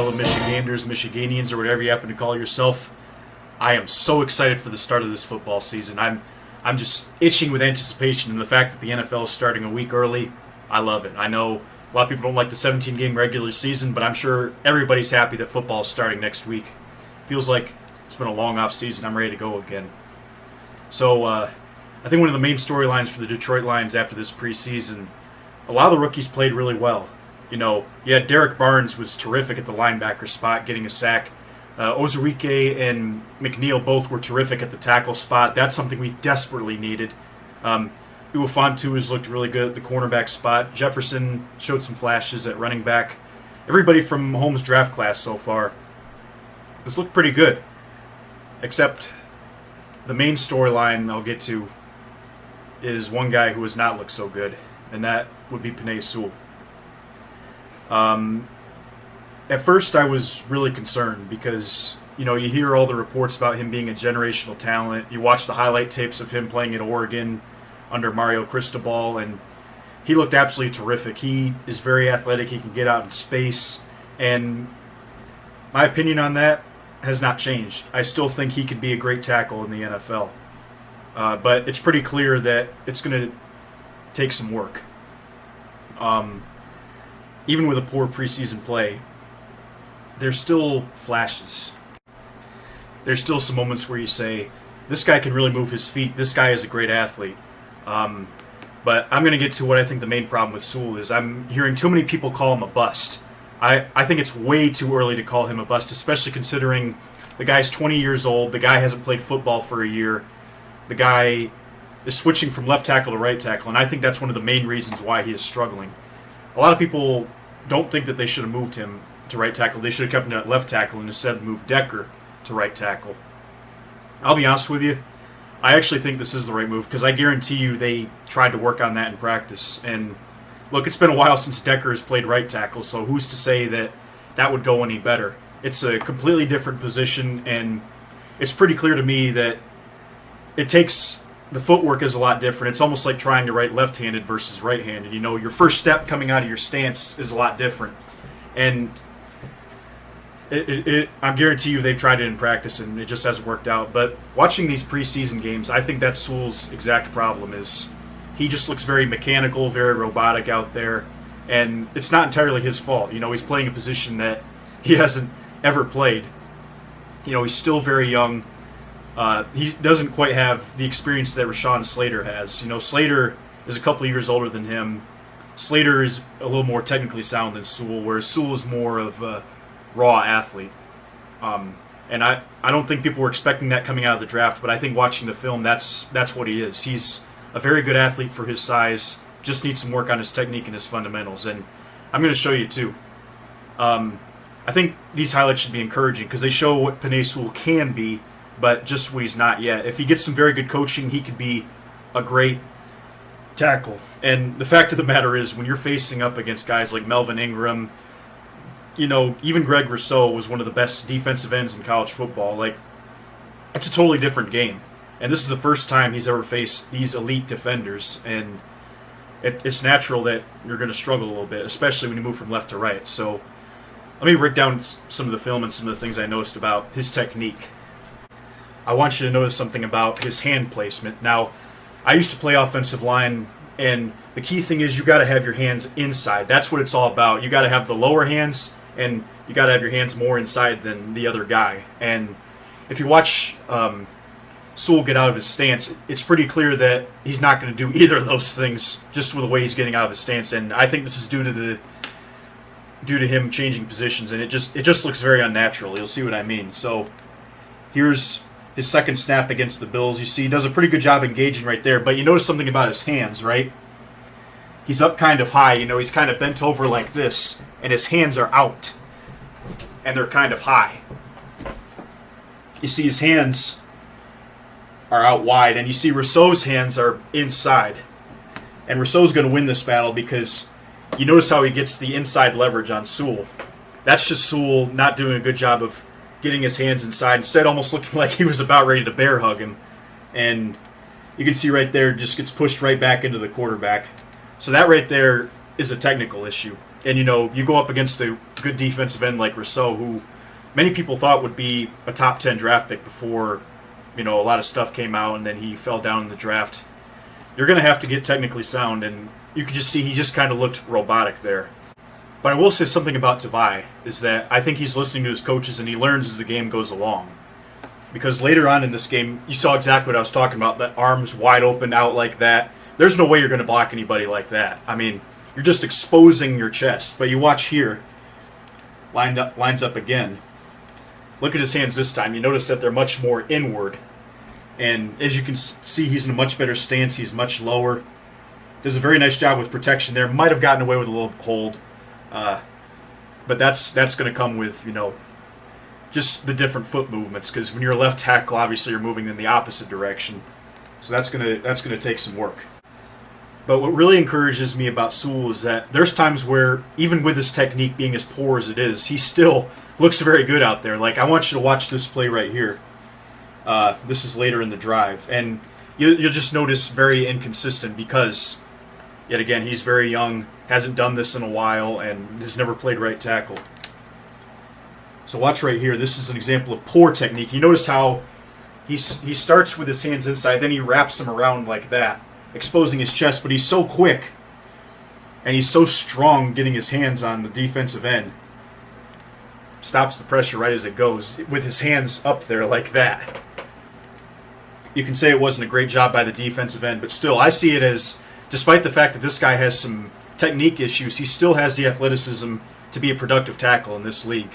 fellow Michiganders, Michiganians, or whatever you happen to call yourself. I am so excited for the start of this football season. I'm just itching with anticipation, and the fact that the NFL is starting a week early, I love it. I know a lot of people don't like the 17-game regular season, but I'm sure everybody's happy that football is starting next week. Feels like it's been a long off season. I'm ready to go again. So I think one of the main storylines for the Detroit Lions after this preseason, a lot of the rookies played really well. You know, Derek Barnes was terrific at the linebacker spot, getting a sack. Ozurike and McNeil both were terrific at the tackle spot. That's something we desperately needed. Uofontu has looked really good at the cornerback spot. Jefferson showed some flashes at running back. Everybody from Holmes' draft class so far has looked pretty good. Except the main storyline I'll get to is one guy who has not looked so good, and that would be Penei Sewell. At first, I was really concerned because, you hear all the reports about him being a generational talent. You watch the highlight tapes of him playing at Oregon under Mario Cristobal, and he looked absolutely terrific. He is very athletic. He can get out in space, and my opinion on that has not changed. I still think he could be a great tackle in the NFL. But it's pretty clear that it's going to take some work. Even with a poor preseason play, there's still flashes. There's still some moments where you say, this guy can really move his feet. This guy is a great athlete. But I'm going to get to what I think the main problem with Sewell is. I'm hearing too many people call him a bust. I think it's way too early to call him a bust, especially considering the guy's 20 years old. The guy hasn't played football for a year. The guy is switching from left tackle to right tackle, and I think that's one of the main reasons why he is struggling. A lot of people don't think that they should have moved him to right tackle. They should have kept him at left tackle and instead moved Decker to right tackle. I'll be honest with you, I actually think this is the right move because I guarantee you they tried to work on that in practice. And look, it's been a while since Decker has played right tackle, so who's to say that that would go any better? It's a completely different position, and it's pretty clear to me that it takes the footwork is a lot different. It's almost like trying to write left-handed versus right-handed. Your first step coming out of your stance is a lot different. And I guarantee you they've tried it in practice and it just hasn't worked out. But watching these preseason games, I think that's Sewell's exact problem is he just looks very mechanical, very robotic out there. And it's not entirely his fault. He's playing a position that he hasn't ever played. He's still very young. He doesn't quite have the experience that Rashawn Slater has. Slater is a couple of years older than him. Slater is a little more technically sound than Sewell, whereas Sewell is more of a raw athlete. And I don't think people were expecting that coming out of the draft, but I think watching the film, that's what he is. He's a very good athlete for his size, just needs some work on his technique and his fundamentals, and I'm going to show you too. I think these highlights should be encouraging because they show what Penei Sewell can be, but just what he's not yet. If he gets some very good coaching, he could be a great tackle. And the fact of the matter is, when you're facing up against guys like Melvin Ingram, even Greg Rousseau was one of the best defensive ends in college football. It's a totally different game. And this is the first time he's ever faced these elite defenders. And it's natural that you're going to struggle a little bit, especially when you move from left to right. So let me break down some of the film and some of the things I noticed about his technique. I want you to notice something about his hand placement. Now, I used to play offensive line, and the key thing is you got to have your hands inside. That's what it's all about. You got to have the lower hands, and you got to have your hands more inside than the other guy. And if you watch Sewell get out of his stance, it's pretty clear that he's not going to do either of those things just with the way he's getting out of his stance. And I think this is due to him changing positions, and it just looks very unnatural. You'll see what I mean. So here's his second snap against the Bills. You see he does a pretty good job engaging right there, but you notice something about his hands, right? He's up kind of high, he's kind of bent over like this, and his hands are out, and they're kind of high. You see his hands are out wide, and you see Rousseau's hands are inside. And Rousseau's going to win this battle because you notice how he gets the inside leverage on Sewell. That's just Sewell not doing a good job of getting his hands inside, instead almost looking like he was about ready to bear hug him. And you can see right there, just gets pushed right back into the quarterback. So that right there is a technical issue. And you go up against a good defensive end like Russel, who many people thought would be a top 10 draft pick before, a lot of stuff came out and then he fell down in the draft. You're going to have to get technically sound, and you could just see he just kind of looked robotic there. But I will say something about Tavai, is that I think he's listening to his coaches and he learns as the game goes along. Because later on in this game, you saw exactly what I was talking about, that arms wide open out like that. There's no way you're going to block anybody like that. I mean, you're just exposing your chest. But you watch here, lines up again. Look at his hands this time. You notice that they're much more inward. And as you can see, he's in a much better stance. He's much lower. Does a very nice job with protection there. Might have gotten away with a little hold. But that's going to come with, just the different foot movements. Because when you're a left tackle, obviously you're moving in the opposite direction. So that's going to take some work. But what really encourages me about Sewell is that there's times where, even with his technique being as poor as it is, he still looks very good out there. Like, I want you to watch this play right here. This is later in the drive. And you'll just notice very inconsistent because, yet again, he's very young, hasn't done this in a while, and has never played right tackle. So watch right here. This is an example of poor technique. You notice how he starts with his hands inside, then he wraps them around like that, exposing his chest, but he's so quick and he's so strong getting his hands on the defensive end. Stops the pressure right as it goes with his hands up there like that. You can say it wasn't a great job by the defensive end, but still, I see it as, despite the fact that this guy has some technique issues, he still has the athleticism to be a productive tackle in this league.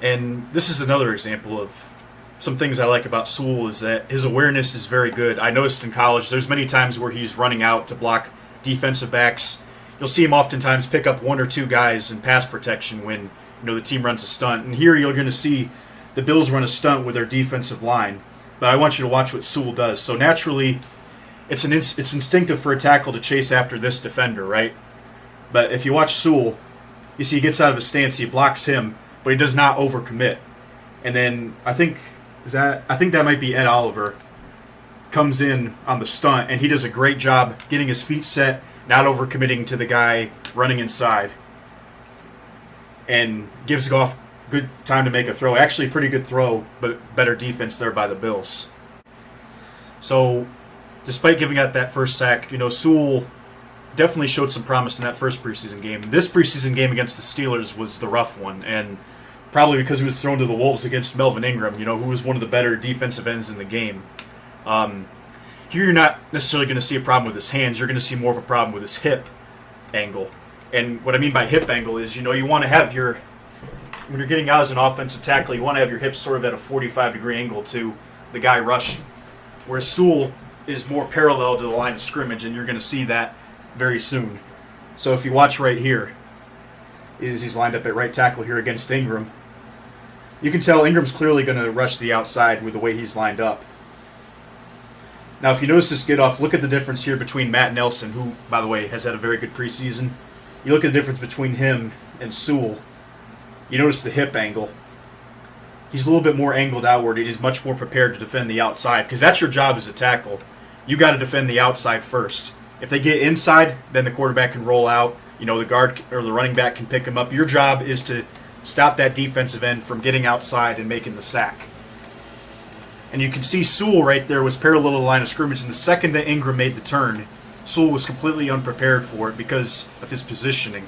And this is another example of some things I like about Sewell, is that his awareness is very good. I noticed in college there's many times where he's running out to block defensive backs. You'll see him oftentimes pick up one or two guys in pass protection when the team runs a stunt. And here you're going to see the Bills run a stunt with their defensive line. But I want you to watch what Sewell does. So naturally, it's instinctive for a tackle to chase after this defender, right? But if you watch Sewell, you see he gets out of his stance, he blocks him, but he does not overcommit. And then I think that might be Ed Oliver, comes in on the stunt, and he does a great job getting his feet set, not overcommitting to the guy running inside, and gives Goff good time to make a throw. Actually, a pretty good throw, but better defense there by the Bills. So, despite giving out that first sack, Sewell definitely showed some promise in that first preseason game. This preseason game against the Steelers was the rough one, and probably because he was thrown to the Wolves against Melvin Ingram, who was one of the better defensive ends in the game. Here you're not necessarily going to see a problem with his hands. You're going to see more of a problem with his hip angle. And what I mean by hip angle is, you want to have when you're getting out as an offensive tackle, you want to have your hips sort of at a 45-degree angle to the guy rushing. Whereas Sewell is more parallel to the line of scrimmage, and you're going to see that very soon. So if you watch right here, he's lined up at right tackle here against Ingram. You can tell Ingram's clearly going to rush the outside with the way he's lined up. Now, if you notice this get off, look at the difference here between Matt Nelson, who, by the way, has had a very good preseason. You look at the difference between him and Sewell. You notice the hip angle. He's a little bit more angled outward. He's much more prepared to defend the outside, because that's your job as a tackle. You got to defend the outside first. If they get inside, then the quarterback can roll out. The guard or the running back can pick him up. Your job is to stop that defensive end from getting outside and making the sack. And you can see Sewell right there was parallel to the line of scrimmage, and the second that Ingram made the turn, Sewell was completely unprepared for it because of his positioning.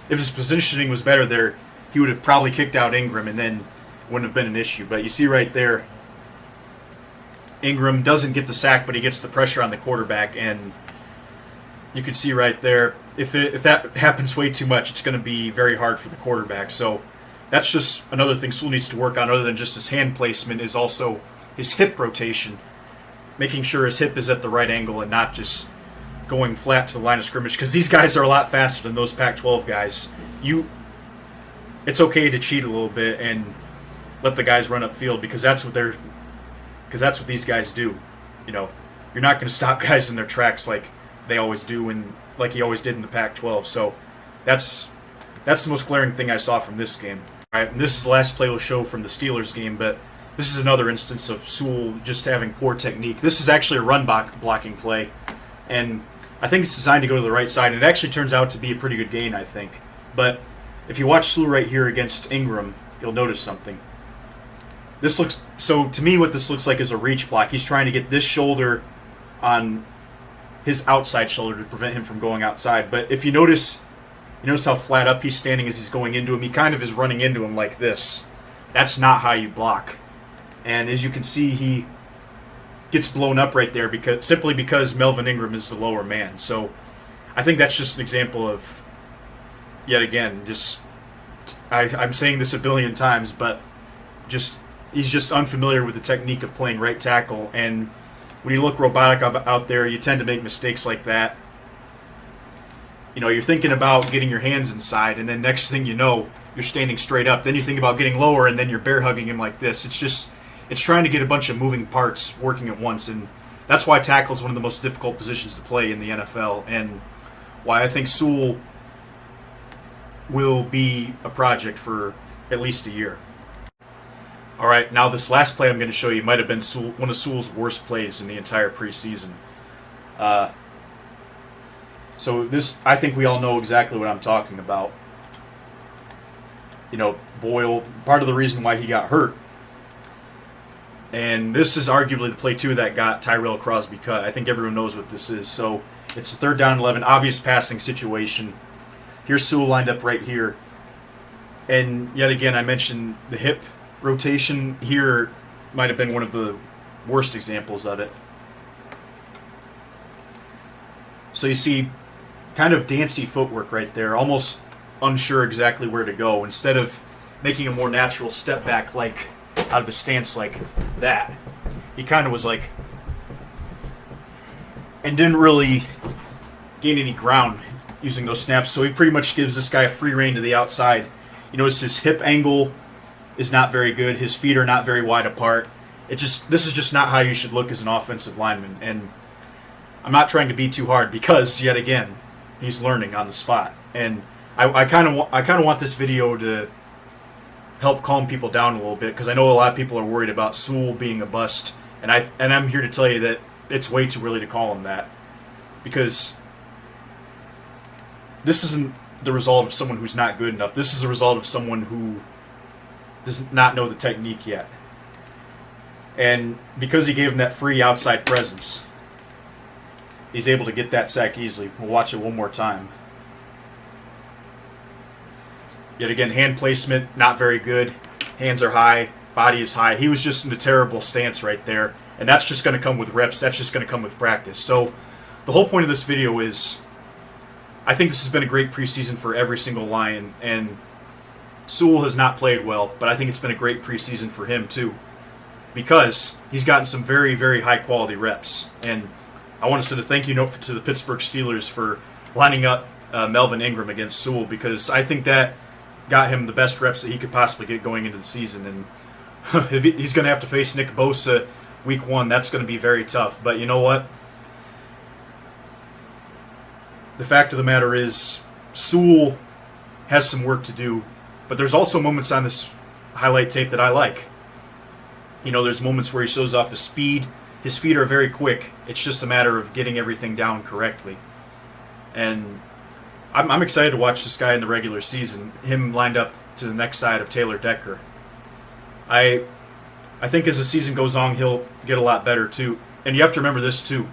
If his positioning was better there, he would have probably kicked out Ingram, and then wouldn't have been an issue. But you see right there, Ingram doesn't get the sack, but he gets the pressure on the quarterback, and you can see right there, if that happens way too much, it's going to be very hard for the quarterback. So that's just another thing Sewell needs to work on, other than just his hand placement, is also his hip rotation, making sure his hip is at the right angle and not just going flat to the line of scrimmage, because these guys are a lot faster than those Pac-12 guys. It's okay to cheat a little bit and let the guys run upfield, because that's what these guys do. You're not going to stop guys in their tracks like they always do, and like he always did in the Pac-12. So that's the most glaring thing I saw from this game. All right, and this is the last play we'll show from the Steelers game, but this is another instance of Sewell just having poor technique. This is actually a run blocking play, and I think it's designed to go to the right side, and it actually turns out to be a pretty good gain, I think. But if you watch Sewell right here against Ingram, you'll notice something. This looks, so to me what this looks like is a reach block. He's trying to get this shoulder on his outside shoulder to prevent him from going outside. But if you notice how flat up he's standing as he's going into him. He kind of is running into him like this. That's not how you block. And as you can see, he gets blown up right there simply because Melvin Ingram is the lower man. So I think that's just an example of, yet again, I'm saying this a billion times, but he's just unfamiliar with the technique of playing right tackle. And when you look robotic out there, you tend to make mistakes like that. You're thinking about getting your hands inside, and then next thing you know, you're standing straight up. Then you think about getting lower, and then you're bear hugging him like this. It's trying to get a bunch of moving parts working at once, and that's why tackle is one of the most difficult positions to play in the NFL, and why I think Sewell will be a project for at least a year. All right, now this last play I'm going to show you might have been one of Sewell's worst plays in the entire preseason. So this, I think we all know exactly what I'm talking about. Boyle, part of the reason why he got hurt. And this is arguably the play, too, that got Tyrell Crosby cut. I think everyone knows what this is. So it's a 3rd down and 11, obvious passing situation. Here's Sewell lined up right here. And yet again, I mentioned the hip rotation. Here might have been one of the worst examples of it. So you see kind of dancy footwork right there, almost unsure exactly where to go. Instead of making a more natural step back like out of a stance like that, he kind of was like, and didn't really gain any ground using those snaps. So he pretty much gives this guy a free rein to the outside. You notice his hip angle is not very good. His feet are not very wide apart. This is just not how you should look as an offensive lineman. And I'm not trying to be too hard because, yet again, he's learning on the spot. And I kind of want this video to help calm people down a little bit, because I know a lot of people are worried about Sewell being a bust, and I'm here to tell you that it's way too early to call him that, because this isn't the result of someone who's not good enough. This is a result of someone who does not know the technique yet. And because he gave him that free outside presence, he's able to get that sack easily. We'll watch it one more time. Yet again, hand placement, not very good. Hands are high, body is high. He was just in a terrible stance right there. And that's just going to come with reps. That's just going to come with practice. So the whole point of this video is, I think this has been a great preseason for every single Lion. And Sewell has not played well, but I think it's been a great preseason for him too, because he's gotten some very, very high-quality reps. And I want to send a thank you note to the Pittsburgh Steelers for lining up Melvin Ingram against Sewell, because I think that got him the best reps that he could possibly get going into the season. And if he's going to have to face Nick Bosa week 1, that's going to be very tough. But you know what? The fact of the matter is, Sewell has some work to do, but there's also moments on this highlight tape that I like. There's moments where he shows off his speed. His feet are very quick. It's just a matter of getting everything down correctly. And I'm excited to watch this guy in the regular season, him lined up to the next side of Taylor Decker. I think as the season goes on, he'll get a lot better too. And you have to remember this too.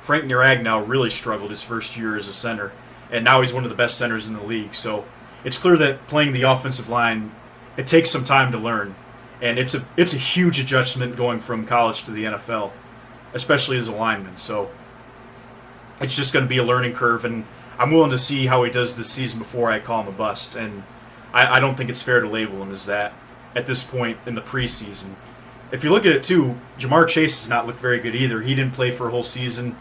Frank Nuragnow really struggled his first year as a center, and now he's one of the best centers in the league. So it's clear that playing the offensive line, it takes some time to learn. And it's a huge adjustment going from college to the NFL, especially as a lineman. So it's just going to be a learning curve, and I'm willing to see how he does this season before I call him a bust. And I don't think it's fair to label him as that at this point in the preseason. If you look at it too, Jamar Chase has not looked very good either. He didn't play for a whole season.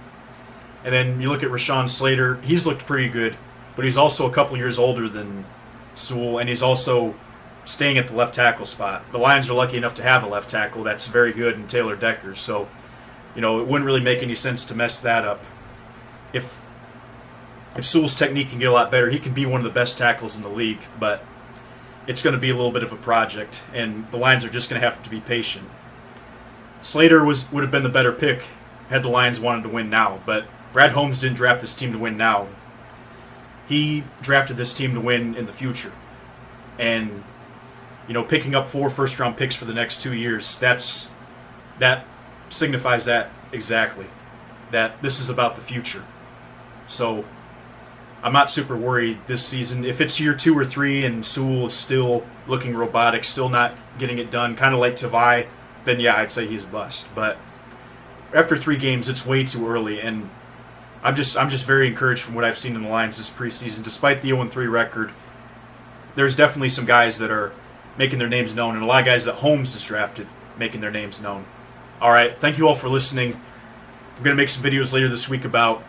And then you look at Rashawn Slater, he's looked pretty good, but he's also a couple years older than Sewell, and he's also staying at the left tackle spot. The Lions are lucky enough to have a left tackle that's very good in Taylor Decker, so it wouldn't really make any sense to mess that up. If Sewell's technique can get a lot better, he can be one of the best tackles in the league, but it's going to be a little bit of a project, and the Lions are just going to have to be patient. Slater would have been the better pick had the Lions wanted to win now, but Brad Holmes didn't draft this team to win now. He drafted this team to win in the future. and picking up 4 first-round picks for the next 2 years, that signifies that exactly, that this is about the future. So I'm not super worried this season. If it's year 2 or 3 and Sewell is still looking robotic, still not getting it done, kind of like Tavai, then yeah, I'd say he's a bust. But after 3 games, it's way too early, and I'm just very encouraged from what I've seen in the Lions this preseason. Despite the 0-3 record, there's definitely some guys that are making their names known, and a lot of guys that Holmes has drafted making their names known. All right, thank you all for listening. We're going to make some videos later this week about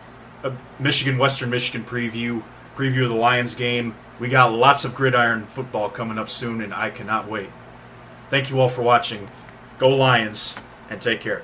a Western Michigan preview of the Lions game. We got lots of gridiron football coming up soon, and I cannot wait. Thank you all for watching. Go Lions, and take care.